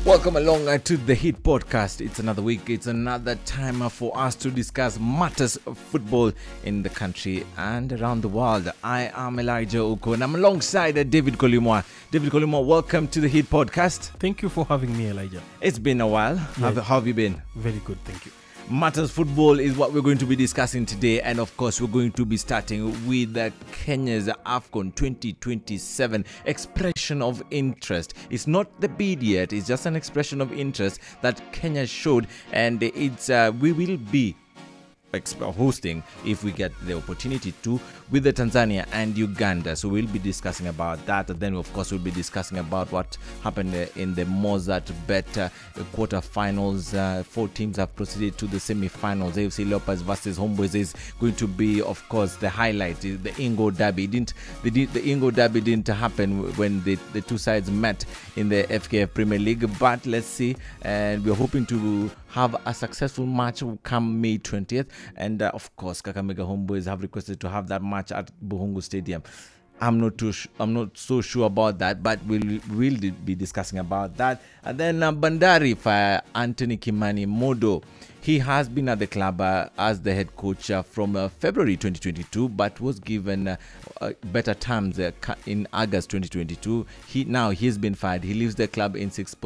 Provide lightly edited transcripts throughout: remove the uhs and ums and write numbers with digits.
Welcome along to the Hit Podcast. It's another week. It's another time for us to discuss matters of football in the country and around the world. I am Elijah Uko and I'm alongside David Kolimoa. David Kolimoa, welcome to the Hit Podcast. Thank you for having me, Elijah. It's been a while. Yeah. How have you been? Very good, thank you. Matters football is what we're going to be discussing today, and of course we're going to be starting with Kenya's AFCON 2027 expression of interest. It's not the bid yet, it's just an expression of interest that Kenya showed, and it's we will be hosting, if we get the opportunity to, with the Tanzania and Uganda. So we'll be discussing about that, and then of course we'll be discussing about what happened in the Mozart Bet quarterfinals. 4 teams have proceeded to the semi-finals. AFC Leopards versus Homeboys is going to be, of course, the highlight. The Ingo Derby the Ingo Derby didn't happen when the two sides met in the FKF Premier League, but let's see, and we're hoping to have a successful match come May 20th. And of course, Kakamega Homeboys have requested to have that match at Buhungu Stadium. I'm not so sure about that, but we'll be discussing about that. And then Bandari for Anthony Kimani Modo. He has been at the club as the head coach from February 2022, but was given better terms in August 2022. He's been fired. He leaves the club in sixth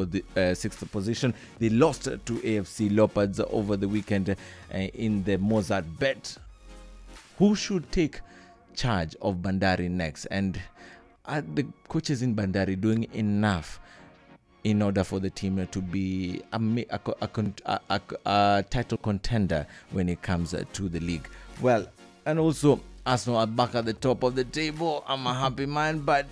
position. They lost to AFC Leopards over the weekend in the Mozart Bet. Who should take charge of Bandari next? And are the coaches in Bandari doing enough in order for the team to be a title contender when it comes to the league? Well, and also Arsenal are back at the top of the table. I'm a happy man, but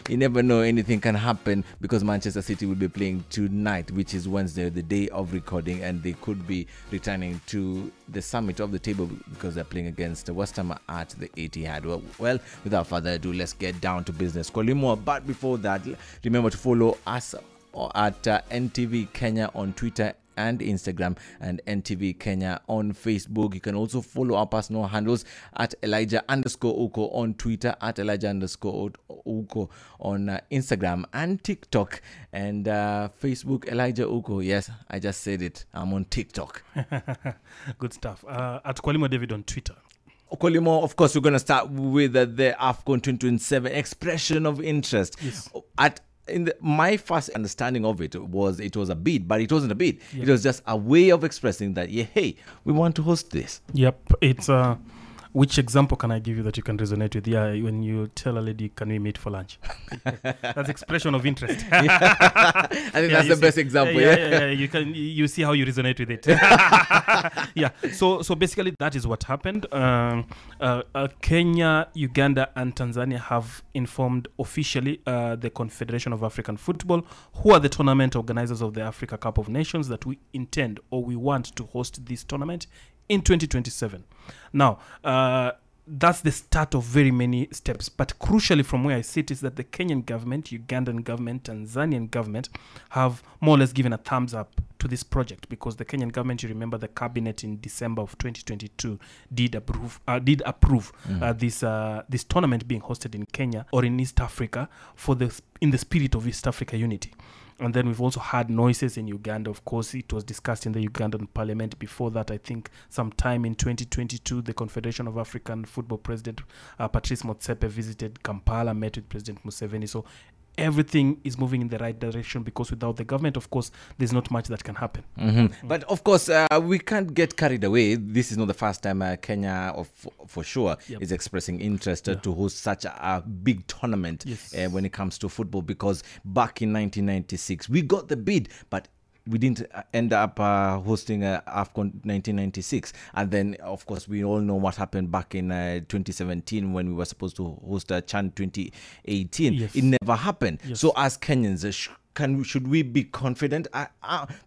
you never know, anything can happen, because Manchester City will be playing tonight, which is Wednesday, the day of recording, and they could be returning to the summit of the table because they're playing against West Ham at the Etihad. Well, without further ado, let's get down to business. Kolimo, but before that, remember to follow us at NTV Kenya on Twitter and Instagram, and NTV Kenya on Facebook. You can also follow our personal handles at Elijah_Uko on Twitter, at Elijah_Uko on Instagram and TikTok, and Facebook Elijah Uko. Yes, I just said it. I'm on TikTok. Good stuff. At Kolimo David on Twitter. Kolimo, of course, we're going to start with the AFCON 2027 expression of interest. Yes. My first understanding of it was a bid, but it wasn't a bid. Yeah. It was just a way of expressing that, hey, we want to host this. Yep. It's which example can I give you that you can resonate with? Yeah, when you tell a lady, can we meet for lunch? That's expression of interest. I think that's the best example. Yeah. You see how you resonate with it. Yeah. So basically that is what happened. Kenya, Uganda, and Tanzania have informed officially the Confederation of African Football, who are the tournament organizers of the Africa Cup of Nations, that we intend or we want to host this tournament in 2027. Now, that's the start of very many steps. But crucially, from where I sit, is that the Kenyan government, Ugandan government, Tanzanian government have more or less given a thumbs up to this project, because the Kenyan government, you remember, the cabinet in December of 2022 did approve this tournament being hosted in Kenya or in East Africa in the spirit of East Africa unity. And then we've also had noises in Uganda. Of course, it was discussed in the Ugandan parliament. Before that, I think sometime in 2022, the Confederation of African Football President Patrice Motsepe visited Kampala, met with President Museveni. So everything is moving in the right direction, because without the government, of course, there's not much that can happen. Mm-hmm. But of course, we can't get carried away. This is not the first time Kenya, for sure, is expressing interest to host such a big tournament when it comes to football, because back in 1996, we got the bid, but we didn't end up hosting AFCON 1996. And then, of course, we all know what happened back in 2017 when we were supposed to host CHAN 2018. Yes. It never happened. Yes. So as Kenyans, should we be confident?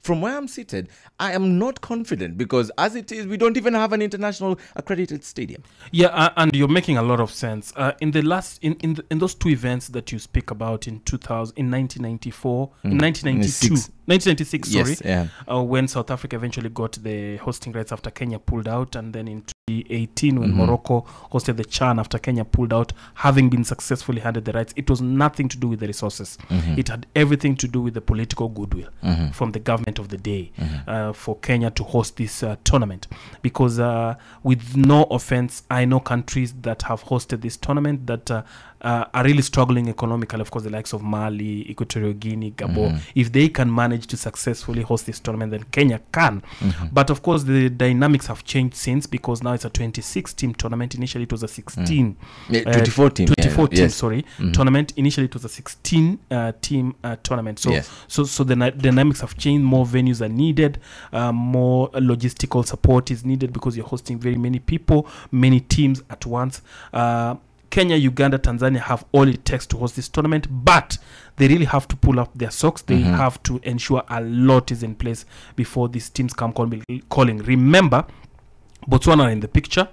From where I'm seated, I am not confident, because as it is, we don't even have an international accredited stadium. Yeah, and you're making a lot of sense. In those two events that you speak about in 1994, in 1996, yes, when South Africa eventually got the hosting rights after Kenya pulled out, and then in 2018 when Morocco hosted the CHAN after Kenya pulled out, having been successfully handed the rights. It was nothing to do with the resources. It had everything to do with the political goodwill from the government of the day for Kenya to host this tournament. Because with no offense, I know countries that have hosted this tournament that are really struggling economically. Of course, the likes of Mali, Equatorial Guinea, Gabon. If they can manage to successfully host this tournament, then Kenya can. But of course, the dynamics have changed since, because now it's a 26-team tournament. Initially, it was a 16. 24 team. 24 team, sorry. Tournament. Initially, it was a 16-team tournament. So, so the dynamics have changed. More venues are needed. More logistical support is needed, because you're hosting very many people, many teams at once. Kenya, Uganda, Tanzania have all it takes to host this tournament, but they really have to pull up their socks. They have to ensure a lot is in place before these teams come calling. Remember, Botswana are in the picture,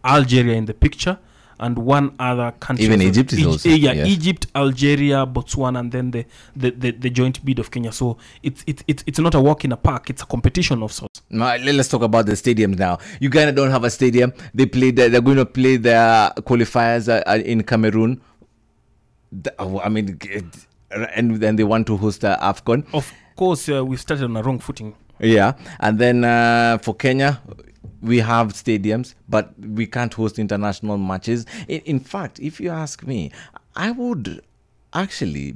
Algeria in the picture, and one other country. Even Egypt is also. Yes. Egypt, Algeria, Botswana, and then the joint bid of Kenya. So it's not a walk in a park. It's a competition of sorts. Now, let's talk about the stadiums now. Uganda don't have a stadium. They're going to play their qualifiers in Cameroon. And then they want to host AFCON. Of course, we've started on a wrong footing. Yeah, and then for Kenya, we have stadiums, but we can't host international matches. In fact, if you ask me, I would actually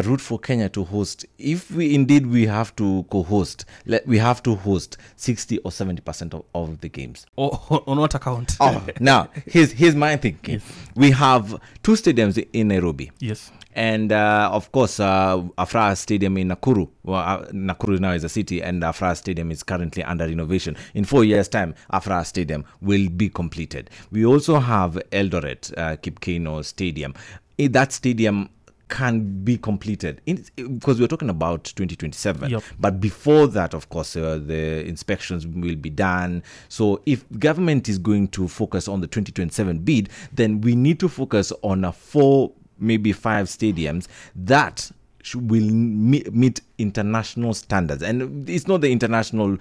root for Kenya to host. If we have to co-host, we have to host 60 or 70% of the games. On what account? Now, here's my thinking. Yes. We have 2 stadiums in Nairobi. Yes. And of course, Afra Stadium in Nakuru. Well, Nakuru now is a city, and Afra Stadium is currently under renovation. In 4 years' time, Afra Stadium will be completed. We also have Eldoret, Kipkeino Stadium. That stadium can be completed because we're talking about 2027. Yep. But before that, of course, the inspections will be done. So if government is going to focus on the 2027 bid, then we need to focus on 4, maybe 5 stadiums that will meet international standards. And it's not the international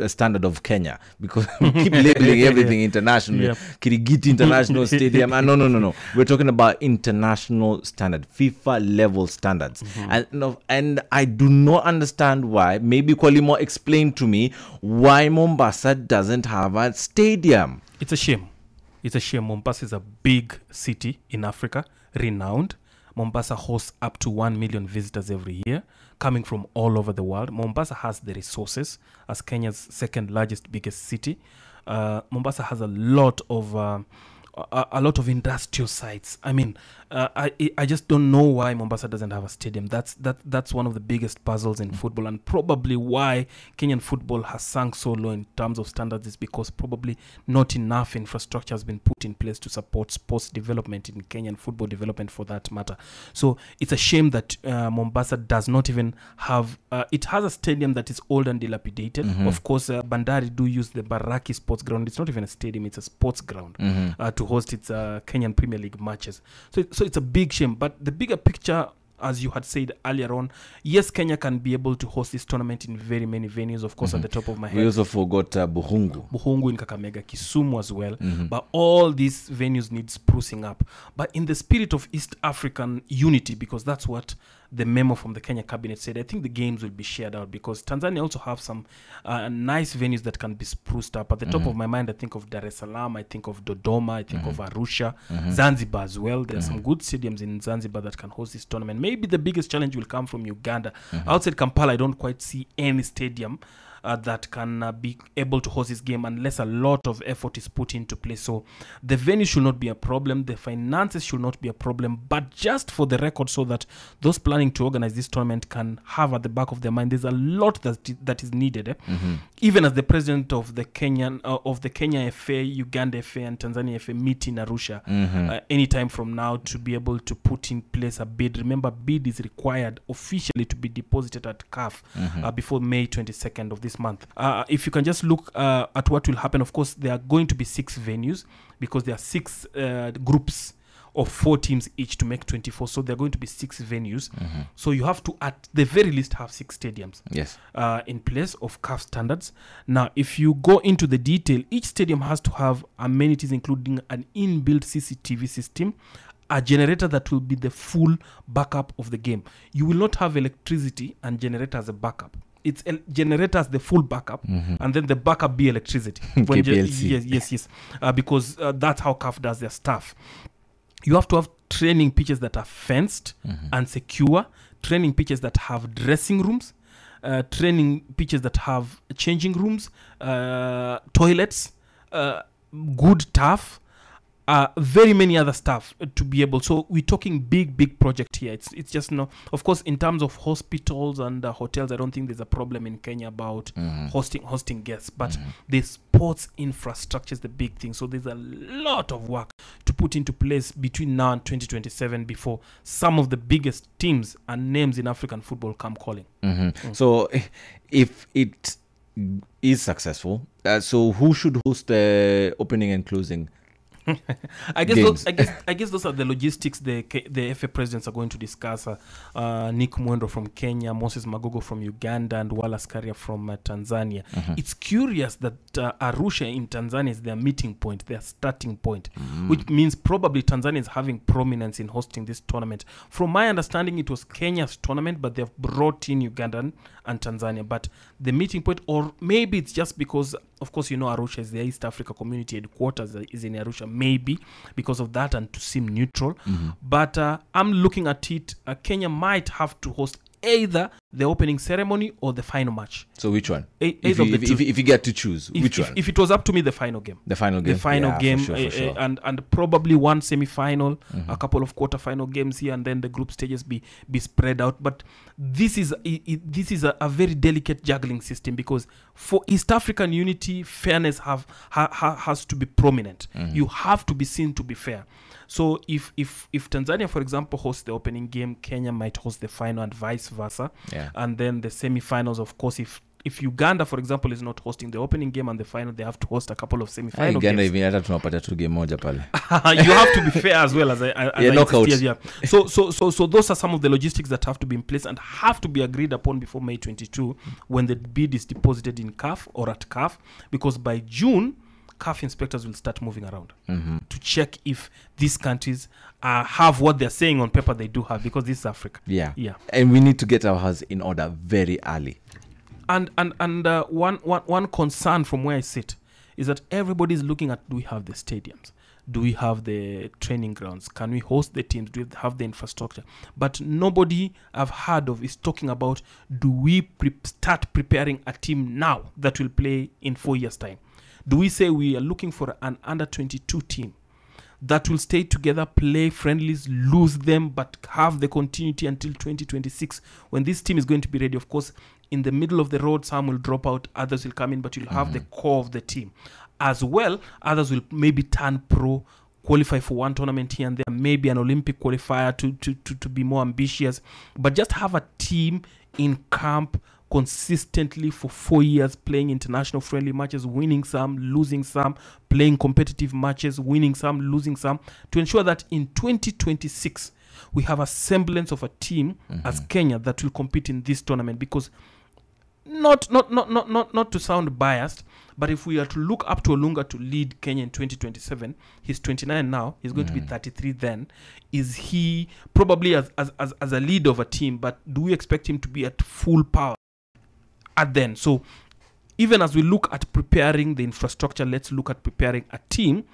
standard of Kenya, because we keep labeling everything international. Yep. Kirigiti International Stadium. No. We're talking about international standard, FIFA level standards. And I do not understand why. Maybe Kwalimo explain to me why Mombasa doesn't have a stadium. It's a shame. Mombasa is a big city in Africa, renowned. Mombasa hosts up to 1 million visitors every year, coming from all over the world. Mombasa has the resources as Kenya's second largest, biggest city. Mombasa has a lot of industrial sites. I mean, I just don't know why Mombasa doesn't have a stadium. That's one of the biggest puzzles in football, and probably why Kenyan football has sunk so low in terms of standards is because probably not enough infrastructure has been put in place to support sports development in Kenyan football development, for that matter. So it's a shame that Mombasa does not even have. It has a stadium that is old and dilapidated. Of course, Bandari do use the Baraki Sports Ground. It's not even a stadium; it's a sports ground to host its Kenyan Premier League matches. So it's a big shame. But the bigger picture, as you had said earlier on, yes, Kenya can be able to host this tournament in very many venues. Of course, at the top of my head, we also forgot Buhungu in Kakamega, Kisumu as well. But all these venues need sprucing up. But in the spirit of East African unity, because that's what the memo from the Kenya cabinet said, I think the games will be shared out, because Tanzania also have some nice venues that can be spruced up. At the top of my mind, I think of Dar es Salaam, I think of Dodoma, I think of Arusha, Zanzibar as well. There are some good stadiums in Zanzibar that can host this tournament. Maybe the biggest challenge will come from Uganda. Outside Kampala, I don't quite see any stadium that can be able to host this game unless a lot of effort is put into place. So the venue should not be a problem, the finances should not be a problem, but just for the record, so that those planning to organize this tournament can have at the back of their mind, there's a lot that is needed. Even as the president of the Kenya FA, Uganda FA, and Tanzania FA meet in Arusha anytime from now to be able to put in place a bid. Remember, bid is required officially to be deposited at CAF before May 22nd of this month. If you can just look at what will happen, of course, there are going to be 6 venues, because there are 6 groups of 4 teams each to make 24. So there are going to be 6 venues. So you have to, at the very least, have 6 stadiums in place of CAF standards. Now, if you go into the detail, each stadium has to have amenities, including an inbuilt CCTV system, a generator that will be the full backup of the game. You will not have electricity and generator as a backup. It's generator as the full backup, and then the backup be electricity. Yes. Because that's how CAF does their stuff. You have to have training pitches that are fenced and secure, training pitches that have dressing rooms, training pitches that have changing rooms, toilets, good turf, very many other stuff to be able. So we're talking big project here. It's just no. Of course, in terms of hospitals and hotels, I don't think there's a problem in Kenya about hosting guests. But the sports infrastructure is the big thing. So there's a lot of work to put into place between now and 2027 before some of the biggest teams and names in African football come calling. So if it is successful, so who should host the opening and closing? I guess those are the logistics the FA presidents are going to discuss. Nick Mwendo from Kenya, Moses Magogo from Uganda, and Wallace Karia from Tanzania. It's curious that Arusha in Tanzania is their meeting point, their starting point, which means probably Tanzania is having prominence in hosting this tournament. From my understanding, it was Kenya's tournament, but they've brought in Ugandan and Tanzania. But the meeting point, or maybe it's just because, of course, Arusha is the East Africa Community headquarters is in Arusha, maybe because of that and to seem neutral. But I'm looking at it, Kenya might have to host either the opening ceremony or the final match. So which one? If you get to choose, which one? If it was up to me, the final game. The final game. For sure. And probably one semi-final, a couple of quarter-final games here, and then the group stages be spread out. But this is a very delicate juggling system, because for East African unity, fairness has to be prominent. You have to be seen to be fair. So if Tanzania, for example, hosts the opening game, Kenya might host the final and vice versa. And then the semi-finals, of course, if Uganda, for example, is not hosting the opening game and the final, they have to host a couple of semi-final Uganda games. Even tunapata tu game moja pale. You have to be fair as well as I knockout. So those are some of the logistics that have to be in place and have to be agreed upon before May 22, when the bid is deposited in CAF or at CAF, because by June, CAF inspectors will start moving around to check if these countries have what they're saying on paper they do have, because this is Africa. Yeah. And we need to get our house in order very early. And one concern from where I sit is that everybody's looking at, do we have the stadiums? Do we have the training grounds? Can we host the teams? Do we have the infrastructure? But nobody I've heard of is talking about, do we start preparing a team now that will play in 4 years' time? Do we say we are looking for an under-22 team that will stay together, play friendlies, lose them, but have the continuity until 2026, when this team is going to be ready? Of course, in the middle of the road, some will drop out, others will come in, but you'll have the core of the team. As well, others will maybe turn pro, qualify for one tournament here and there, maybe an Olympic qualifier to be more ambitious, but just have a team in camp consistently for 4 years, playing international friendly matches, winning some, losing some, playing competitive matches, winning some, losing some, to ensure that in 2026 we have a semblance of a team as Kenya that will compete in this tournament. Because not to sound biased, but if we are to look up to Olunga to lead Kenya in 2027, he's 29 now, he's going to be 33 then. Is he probably as a leader of a team, but do we expect him to be at full power at then? So even as we look at preparing the infrastructure, let's look at preparing a team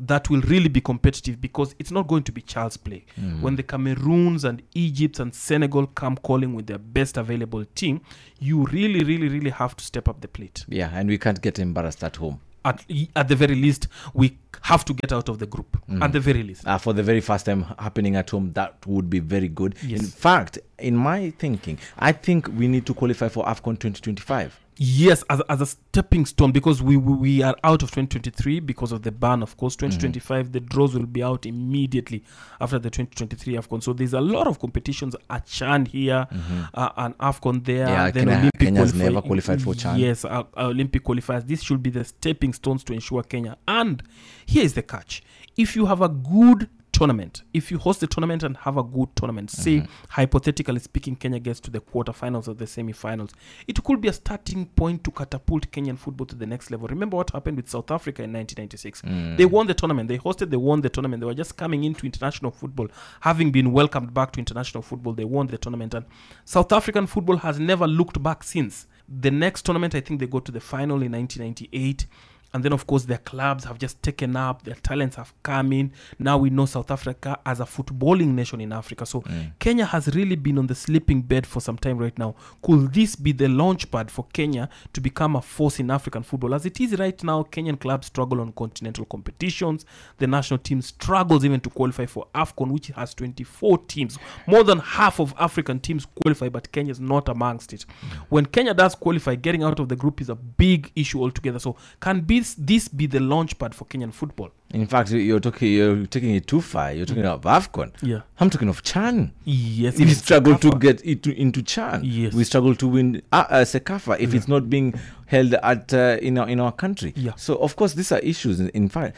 that will really be competitive, because it's not going to be child's play. When the Cameroons and Egypt and Senegal come calling with their best available team, you really have to step up the plate. Yeah, and we can't get embarrassed at home. At the very least, we have to get out of the group. At the very least. For the very first time happening at home, that would be very good. Yes. In fact, in my thinking, I think we need to qualify for AFCON 2025. Yes, as a stepping stone, because we are out of 2023 because of the ban, of course. 2025, the draws will be out immediately after the 2023 AFCON. So there's a lot of competitions at CHAN here, and AFCON there. Yeah, then Kenya's never qualified for CHAN. Yes, Olympic qualifiers. This should be the stepping stones to ensure Kenya. And here is the catch. If you have a good tournament, if you host the tournament and have a good tournament, say hypothetically speaking, Kenya gets to the quarterfinals or the semi-finals, it could be a starting point to catapult Kenyan football to the next level. Remember what happened with South Africa in 1996? They won the tournament. They hosted, they won the tournament. They were just coming into international football, having been welcomed back to international football. They won the tournament, and South African football has never looked back since. The next tournament, I think they go to the final in 1998. And then, of course, their clubs have just taken up. Their talents have come in. Now we know South Africa as a footballing nation in Africa. So Kenya has really been on the sleeping bed for some time right now. Could this be the launch pad for Kenya to become a force in African football? As it is right now, Kenyan clubs struggle on continental competitions. The national team struggles even to qualify for AFCON, which has 24 teams. More than half of African teams qualify, but Kenya is not amongst it. When Kenya does qualify, getting out of the group is a big issue altogether. So can this be the launch pad for Kenyan football? In fact, you're taking it too far. You're talking about AFCON. Yeah. I'm talking of CHAN. Yes. We struggle to get into CHAN. Yes. We struggle to win Sekafa if it's not being held at in our country. Yeah. So, of course, these are issues. In fact,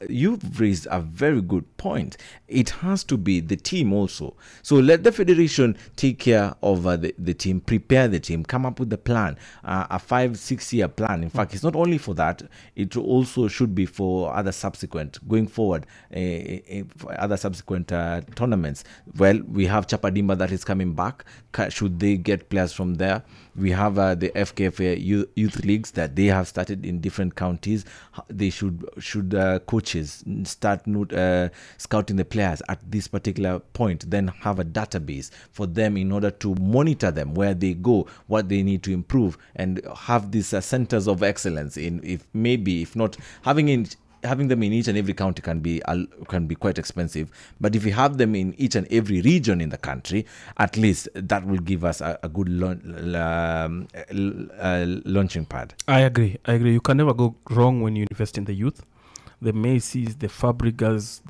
you've raised a very good point. It has to be the team also. So let the federation take care of the team, prepare the team, come up with the plan, a 5-6 year plan. In fact, it's not only for that, it also should be for other subsequent, going forward, for other subsequent tournaments. Well, we have Chapadimba that is coming back. Should they get players from there? We have the FKF youth leagues that they have started in different counties. They should coaches start scouting the players at this particular point, then have a database for them in order to monitor them, where they go, what they need to improve, and have these centers of excellence. If not having them in each and every county can be quite expensive, but if you have them in each and every region in the country, at least that will give us a good launching pad. I agree. You can never go wrong when you invest in the youth. The Macy's, the Fabregas,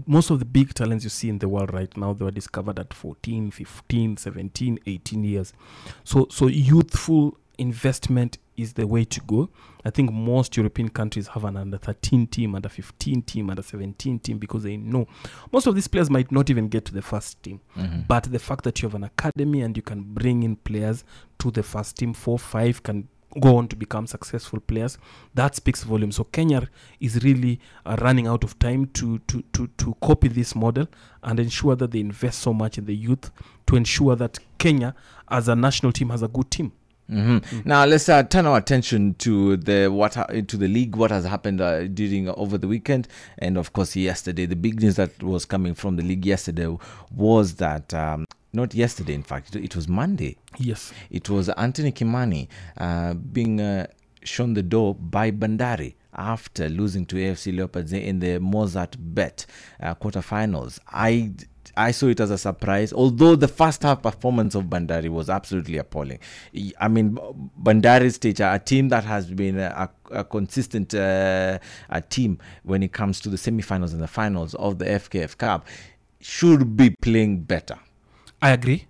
most of the big talents you see in the world right now, they were discovered at 14, 15, 17, 18 years. So youthful investment is the way to go. I think most European countries have an under 13 team, under 15 team, under 17 team, because they know most of these players might not even get to the first team. But the fact that you have an academy and you can bring in players to the first team, 4-5 can go on to become successful players, that speaks volumes. So Kenya is really running out of time to copy this model and ensure that they invest so much in the youth to ensure that Kenya as a national team has a good team. Now let's turn our attention to the league. What has happened over the weekend, and of course yesterday. The big news that was coming from the league yesterday was that not yesterday, in fact, it was Monday. Yes, it was Anthony Kimani being shown the door by Bandari after losing to AFC Leopards in the Mozart Bet quarterfinals. I saw it as a surprise, although the first half performance of Bandari was absolutely appalling. I mean, Bandari stage, a team that has been a consistent team when it comes to the semi-finals and the finals of the FKF Cup, should be playing better. I agree.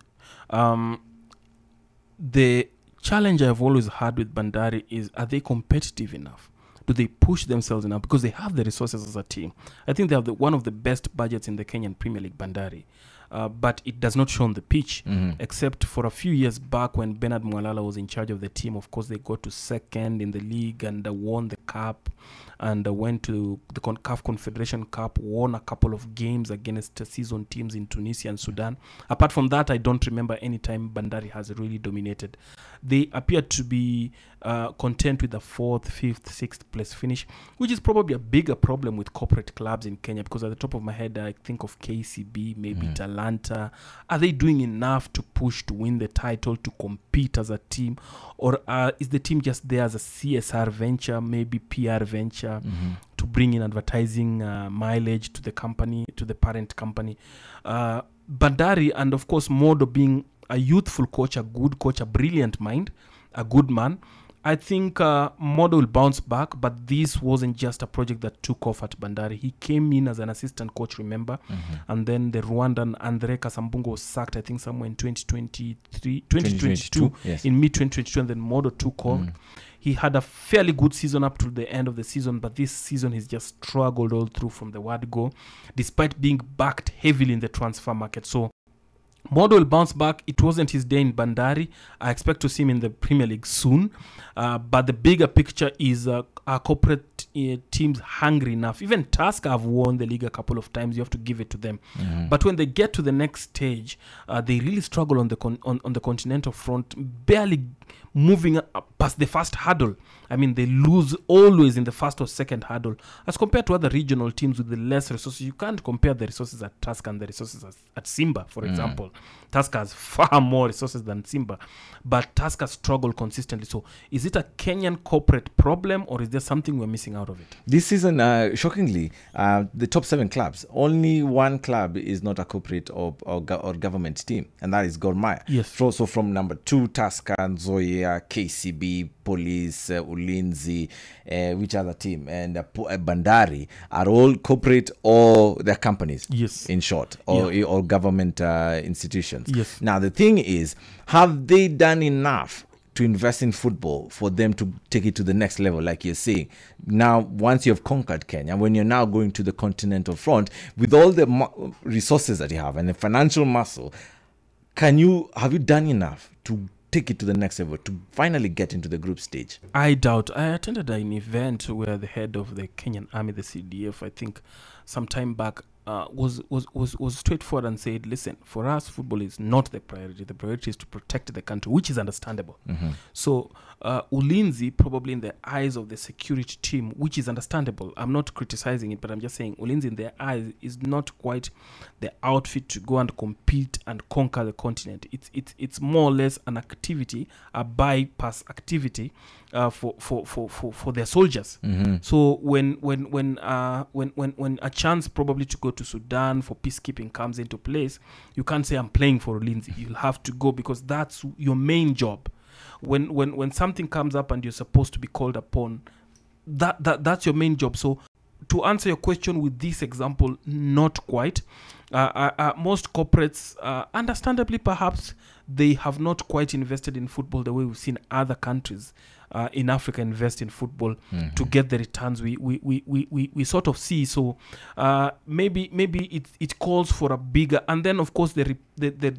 The challenge I've always had with Bandari is, are they competitive enough? Do they push themselves enough? Because they have the resources as a team. I think they have one of the best budgets in the Kenyan Premier League, Bandari. But it does not show on the pitch, except for a few years back when Bernard Mwalala was in charge of the team. Of course, they got to second in the league and won the cup, and went to the CAF Confederation Cup, won a couple of games against season teams in Tunisia and Sudan. Apart from that, I don't remember any time Bandari has really dominated. They appear to be content with the 4th, 5th, 6th place finish, which is probably a bigger problem with corporate clubs in Kenya, because at the top of my head, I think of KCB, maybe Talanta. Are they doing enough to push to win the title, to compete as a team? Or is the team just there as a CSR venture, maybe PR venture, to bring in advertising mileage to the company, to the parent company? Bandari, and of course Modo, being a youthful coach, a good coach, a brilliant mind, a good man, I think Modo will bounce back, but this wasn't just a project that took off at Bandari. He came in as an assistant coach, remember? And then the Rwandan Andre Kasambungo was sacked, I think, somewhere in 2022, yes. In mid-2022, and then Modo took on. he had a fairly good season up to the end of the season, but this season he's just struggled all through from the word go, despite being backed heavily in the transfer market. So Modo will bounce back. It wasn't his day in Bandari. I expect to see him in the Premier League soon. But the bigger picture is our corporate teams hungry enough. Even Tusker have won the league a couple of times. You have to give it to them. But when they get to the next stage, they really struggle on the on the continental front, barely moving up past the first hurdle. I mean, they lose always in the first or second hurdle. As compared to other regional teams with the less resources, you can't compare the resources at Tusker and the resources at Simba, for example. Tusker has far more resources than Simba, but Tusker struggle consistently. So is it a Kenyan corporate problem, or is there something we're missing out of it? This season, shockingly, the top 7 clubs, only one club is not a corporate or government team, and that is Gor Mahia. Yes. So from number 2, Tusker, Nzoia, KCB, Police, Ulinzi, which other team, and Bandari are all corporate or they're companies. Yes. In short, or government institutions. Yes. Now the thing is, have they done enough to invest in football for them to take it to the next level, like you're saying? Now, once you've conquered Kenya, when you're now going to the continental front with all the resources that you have and the financial muscle, have you done enough to take it to the next level, to finally get into the group stage? I doubt. I attended an event where the head of the Kenyan Army, the CDF, I think some time back, was straightforward and said, listen, for us, football is not the priority. The priority is to protect the country, which is understandable. So Ulinzi, probably in the eyes of the security team, which is understandable. I'm not criticizing it, but I'm just saying Ulinzi in their eyes is not quite the outfit to go and compete and conquer the continent. It's more or less an activity, a bypass activity for their soldiers. So when a chance probably to go to Sudan for peacekeeping comes into place, you can't say I'm playing for Ulinzi. You'll have to go because that's your main job. When something comes up and you're supposed to be called upon, that's your main job. So to answer your question with this example, not quite. Most corporates, understandably perhaps, they have not quite invested in football the way we've seen other countries in Africa invest in football to get the returns we sort of see. So maybe it calls for a bigger, and then of course the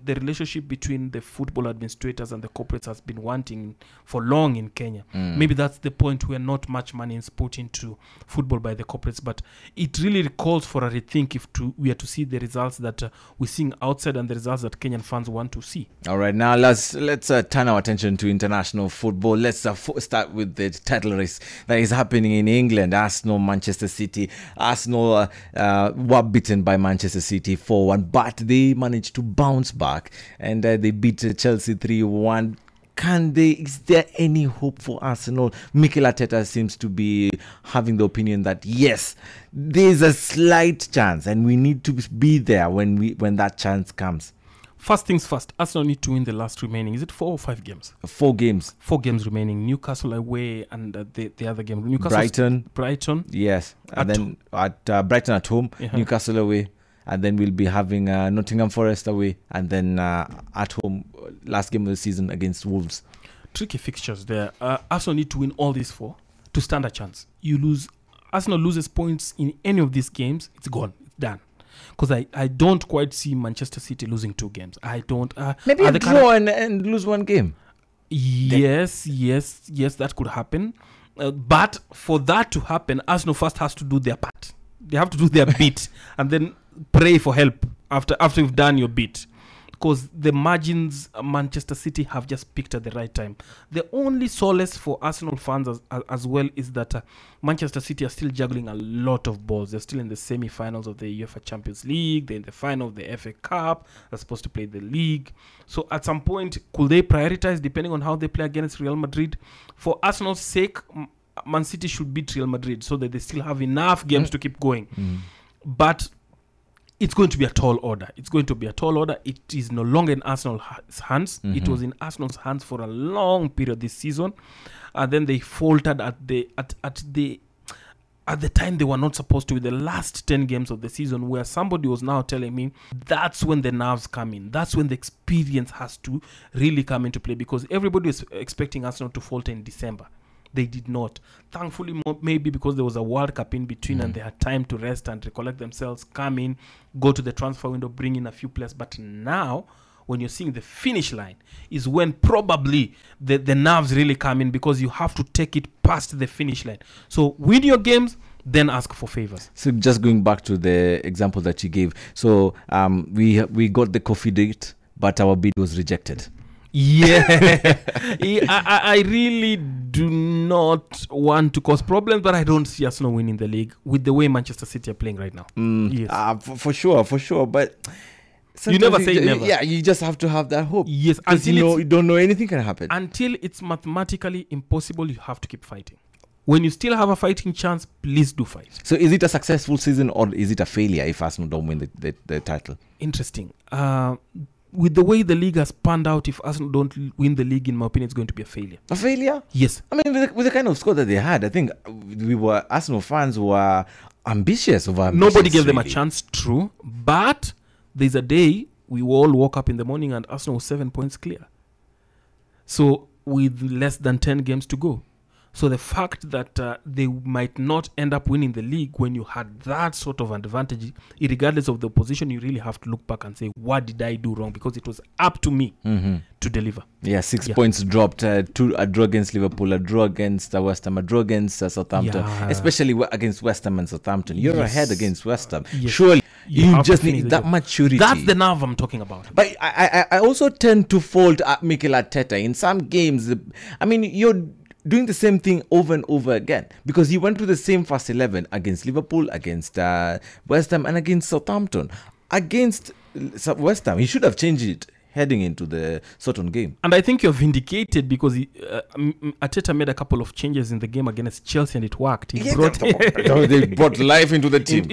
relationship between the football administrators and the corporates has been wanting for long in Kenya. Maybe that's the point where not much money is put into football by the corporates, but it really calls for a rethink if we are to see the results that we're seeing outside and the results that Kenyan fans want to see. All right, now let's turn our attention to international football. Let's start with the title race that is happening in England. Arsenal, Manchester City. Arsenal were beaten by Manchester City 4-1, but they managed to bounce back and they beat Chelsea 3-1. Is there any hope for Arsenal? Mikel Arteta seems to be having the opinion that yes, there's a slight chance and we need to be there when that chance comes. First things first, Arsenal need to win the last remaining. Is it 4 or 5 games? 4 games. 4 games remaining. Newcastle away and the other game. Brighton. Yes. And then at Brighton at home, Newcastle away. And then we'll be having Nottingham Forest away. And then at home, last game of the season against Wolves. Tricky fixtures there. Arsenal need to win all these 4 to stand a chance. Arsenal loses points in any of these games, it's gone. It's done. Because I don't quite see Manchester City losing 2 games. I don't. Maybe a draw and lose 1 game. Yes, that could happen. But for that to happen, Arsenal first has to do their part. They have to do their bit and then pray for help after you've done your bit. Because the margins Manchester City have just picked at the right time. The only solace for Arsenal fans as well is that Manchester City are still juggling a lot of balls. They're still in the semi-finals of the UEFA Champions League. They're in the final of the FA Cup. They're supposed to play the league. So at some point, could they prioritize depending on how they play against Real Madrid? For Arsenal's sake, Man City should beat Real Madrid so that they still have enough games to keep going. But it's going to be a tall order. It is no longer in Arsenal's hands. It was in Arsenal's hands for a long period this season. And then they faltered at the time they were not supposed to, with the last 10 games of the season, where somebody was now telling me that's when the nerves come in. That's when the experience has to really come into play, because everybody was expecting Arsenal to falter in December. They did not. Thankfully, maybe because there was a World Cup in between and they had time to rest and recollect themselves, come in, go to the transfer window, bring in a few players. But now, when you're seeing the finish line, is when probably the nerves really come in, because you have to take it past the finish line. So win your games, then ask for favors. So just going back to the example that you gave. So we got the coffee date, but our bid was rejected. Yeah. I really do not want to cause problems, but I don't see Arsenal winning the league with the way Manchester City are playing right now. Yes. For sure. But you never say never. Yeah, you just have to have that hope. Yes, until you don't know anything can happen. Until it's mathematically impossible, you have to keep fighting. When you still have a fighting chance, please do fight. So is it a successful season or is it a failure if Arsenal don't win the title? Interesting. With the way the league has panned out, if Arsenal don't win the league, in my opinion, it's going to be a failure. A failure? Yes. I mean, with the kind of score that they had, I think Arsenal fans were ambitious. Nobody gave them a chance, true. But there's a day we all woke up in the morning and Arsenal was 7 points clear. So with less than 10 games to go. So the fact that they might not end up winning the league when you had that sort of advantage, regardless of the opposition, you really have to look back and say, what did I do wrong? Because it was up to me to deliver. Yeah, 6 points dropped. A draw against Liverpool, a draw against West Ham, a draw against Southampton, especially against West Ham and Southampton. You're ahead against West Ham. Yes. Surely you just need that maturity. That's the nerve I'm talking about. But I also tend to fault Mikel Arteta in some games. I mean, you're doing the same thing over and over again, because he went to the same first 11 against Liverpool, against West Ham, and against Southampton. Against West Ham, he should have changed it heading into the Southampton game. And I think you're vindicated, because Arteta made a couple of changes in the game against Chelsea and it worked. They brought life into the team.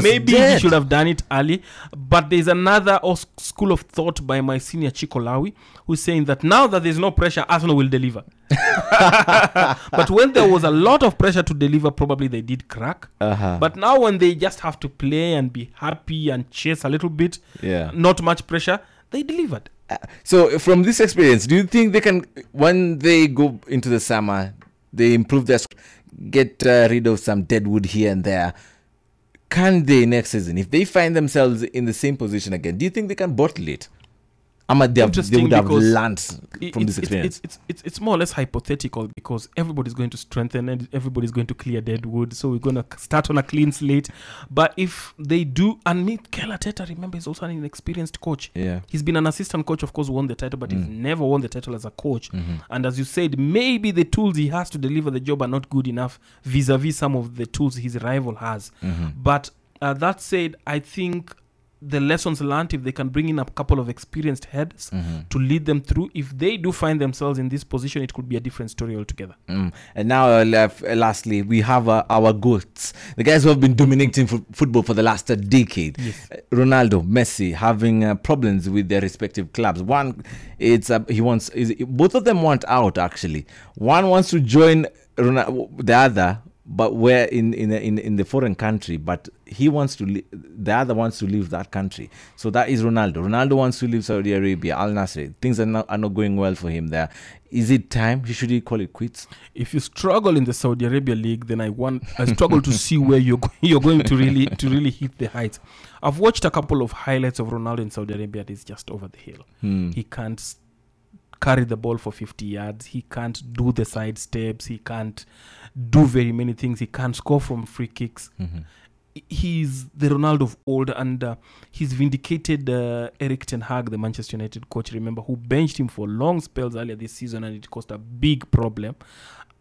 Maybe he should have done it early. But there's another school of thought by my senior Chico Lawi, who's saying that now that there's no pressure, Arsenal will deliver. But when there was a lot of pressure to deliver, probably they did crack. But now when they just have to play and be happy and chase a little bit, not much pressure, they delivered. So from this experience, do you think they can, when they go into the summer, they improve their, get rid of some dead wood here and there? Can they next season, if they find themselves in the same position again, do you think they can bottle it? They would have learned from this experience. It's more or less hypothetical, because everybody's going to strengthen and everybody's going to clear dead wood. So we're going to start on a clean slate. But if they do, and Mikel Arteta, remember, he's also an inexperienced coach. Yeah, he's been an assistant coach, of course, won the title, but he's never won the title as a coach. And as you said, maybe the tools he has to deliver the job are not good enough vis-a-vis some of the tools his rival has. But that said, I think the lessons learned, if they can bring in a couple of experienced heads to lead them through, if they do find themselves in this position, it could be a different story altogether. And now, lastly, we have our goats, the guys who have been dominating football for the last decade. Yes. Ronaldo, Messi, having problems with their respective clubs. One, both of them want out. Actually, one wants to join the other, but we're in the foreign country, but he wants to the other wants to leave that country. So that is Ronaldo. Ronaldo wants to leave Saudi Arabia, Al Nassr. Things are not going well for him there. Is it time? Should he call it quits? If you struggle in the Saudi Arabia league, then I struggle to see where you're going to really hit the heights. I've watched a couple of highlights of Ronaldo in Saudi Arabia. It's just over the hill. He can't carry the ball for 50 yards. He can't do the side steps. He can't do very many things. He can't score from free kicks. He's the Ronaldo of old, and he's vindicated Erik ten Hag, the Manchester United coach, remember, who benched him for long spells earlier this season, and it caused a big problem.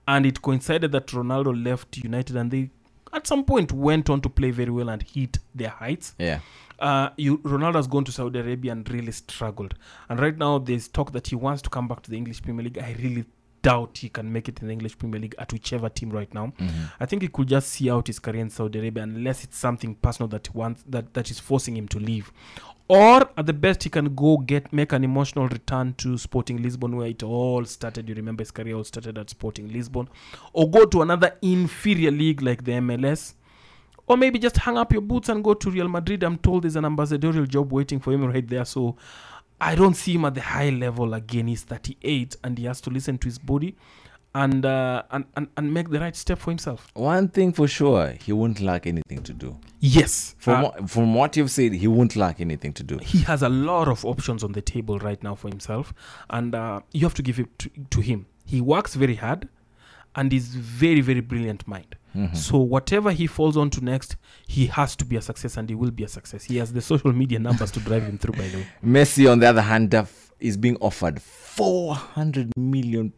And it coincided that Ronaldo left United, and they at some point went on to play very well and hit their heights. Ronaldo has gone to Saudi Arabia and really struggled. And right now there's talk that he wants to come back to the English Premier League. I really doubt he can make it in the English Premier League at whichever team right now. I think he could just see out his career in Saudi Arabia, unless it's something personal that he wants, that is forcing him to leave. Or at the best, he can go make an emotional return to Sporting Lisbon, where it all started. You remember his career all started at Sporting Lisbon. Or go to another inferior league like the MLS. Or maybe just hang up your boots and go to Real Madrid. I'm told there's an ambassadorial job waiting for him right there. So I don't see him at the high level again. He's 38 and he has to listen to his body. and make the right step for himself. One thing for sure, he won't lack anything to do. Yes. From what you've said, he won't lack anything to do. He has a lot of options on the table right now for himself, and you have to give it to him. He works very hard, and is very, very brilliant mind. So whatever he falls on to next, he has to be a success, and he will be a success. He has the social media numbers to drive him through, by the way. Messi, on the other hand, is being offered £400 million.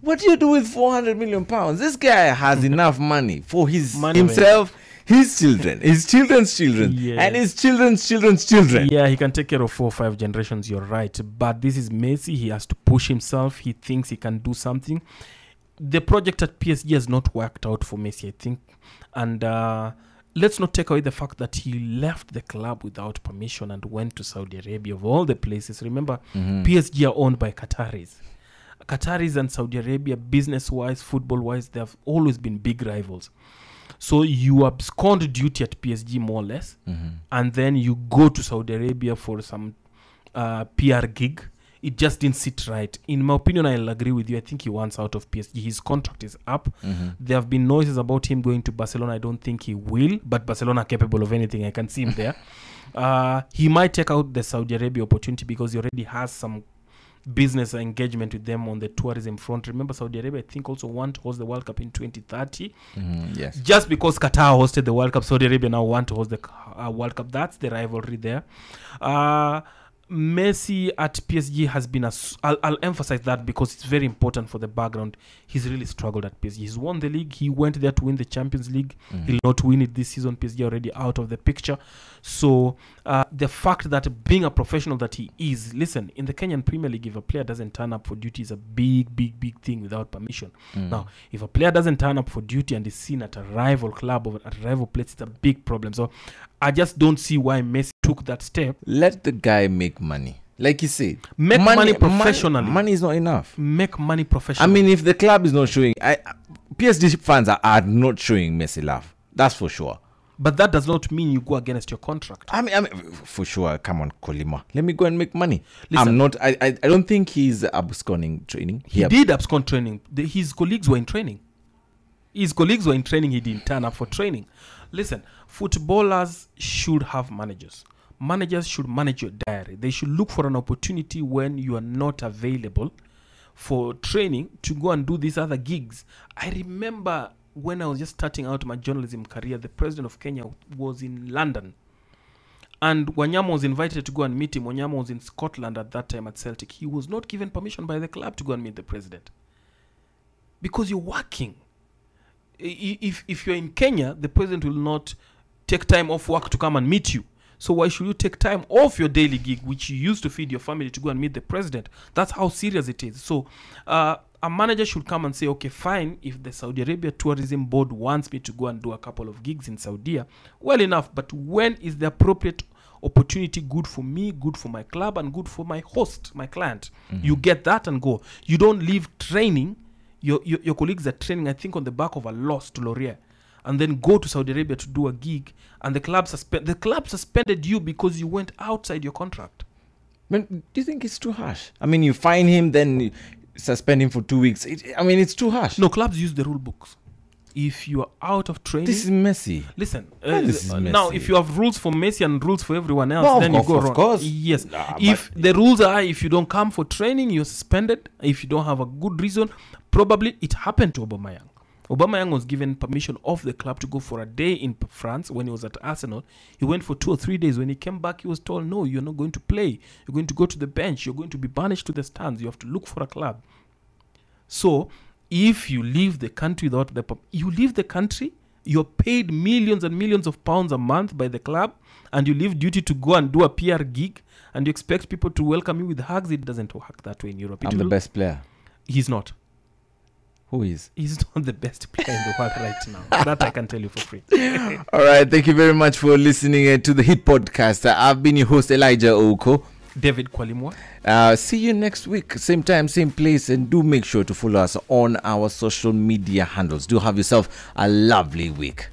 What do you do with £400 million? This guy has enough money for himself, his children, his children's children, and his children's children's children. Yeah, he can take care of 4 or 5 generations, you're right. But this is Messi. He has to push himself. He thinks he can do something. The project at PSG has not worked out for Messi, I think. And let's not take away the fact that he left the club without permission and went to Saudi Arabia, of all the places. Remember, PSG are owned by Qataris. Qataris and Saudi Arabia, business-wise, football-wise, they have always been big rivals. So you abscond duty at PSG, more or less, and then you go to Saudi Arabia for some PR gig. It just didn't sit right. In my opinion, I'll agree with you. I think he wants out of PSG. His contract is up. There have been noises about him going to Barcelona. I don't think he will, but Barcelona are capable of anything. I can see him there. He might take out the Saudi Arabia opportunity because he already has some business engagement with them on the tourism front. Remember, Saudi Arabia, I think, also want to host the World Cup in 2030. Yes. Just because Qatar hosted the World Cup, Saudi Arabia now want to host the World Cup. That's the rivalry there. Messi at PSG has been I'll emphasize that because it's very important for the background. He's really struggled at PSG. He's won the league. He went there to win the Champions League. He'll not win it this season. PSG already out of the picture. So the fact that being a professional that he is, listen, in the Kenyan Premier League, if a player doesn't turn up for duty, is a big, big, big thing without permission. Now, if a player doesn't turn up for duty and is seen at a rival club or at a rival place, it's a big problem. So I just don't see why Messi took that step. Let the guy make money. Like you said, make money professionally. Money is not enough. Make money professionally. I mean, if the club is not showing, PSG fans are not showing Messi love. That's for sure. But that does not mean you go against your contract. I mean, for sure. Come on, Kolima. Let me go and make money. Listen, I don't think he's absconding training. He did abscond training. His colleagues were in training. He didn't turn up for training. Listen, footballers should have managers. Managers should manage your diary. They should look for an opportunity when you are not available for training to go and do these other gigs. I remember when I was just starting out my journalism career, the president of Kenya was in London. And Wanyama was invited to go and meet him. Wanyama was in Scotland at that time at Celtic. He was not given permission by the club to go and meet the president. Because you're working. If you're in Kenya, the president will not take time off work to come and meet you. So why should you take time off your daily gig, which you used to feed your family, to go and meet the president? That's how serious it is. So a manager should come and say, okay, fine, if the Saudi Arabia Tourism Board wants me to go and do a couple of gigs in Saudi, well enough. But when is the appropriate opportunity good for me, good for my club, and good for my host, my client? You get that and go. You don't leave training. Your colleagues are training, I think, on the back of a loss to Laurier, and then go to Saudi Arabia to do a gig, and the club suspended you because you went outside your contract. But do you think it's too harsh? I mean, you fine him, then suspend him for 2 weeks. It's too harsh. No, clubs use the rule books. If you are out of training, this is Messi. Listen, this is Messi. Now if you have rules for Messi and rules for everyone else, then you go wrong. Of course. Yes. If the rules are, if you don't come for training, you're suspended. If you don't have a good reason, probably it happened to Aubameyang. Aubameyang was given permission of the club to go for a day in France when he was at Arsenal. He went for 2 or 3 days. When he came back, he was told, no, you're not going to play. You're going to go to the bench. You're going to be banished to the stands. You have to look for a club. So if you leave the country without you leave the country, you're paid millions and millions of pounds a month by the club, and you leave duty to go and do a PR gig, and you expect people to welcome you with hugs. It doesn't work that way in Europe. I'm the best player. He's not. Who is? He's not the best player in the world right now. That I can tell you for free. All right. Thank you very much for listening to the Hit Podcast. I've been your host, Elijah Oko. David Kwalimwa. See you next week. Same time, same place. And do make sure to follow us on our social media handles. Do have yourself a lovely week.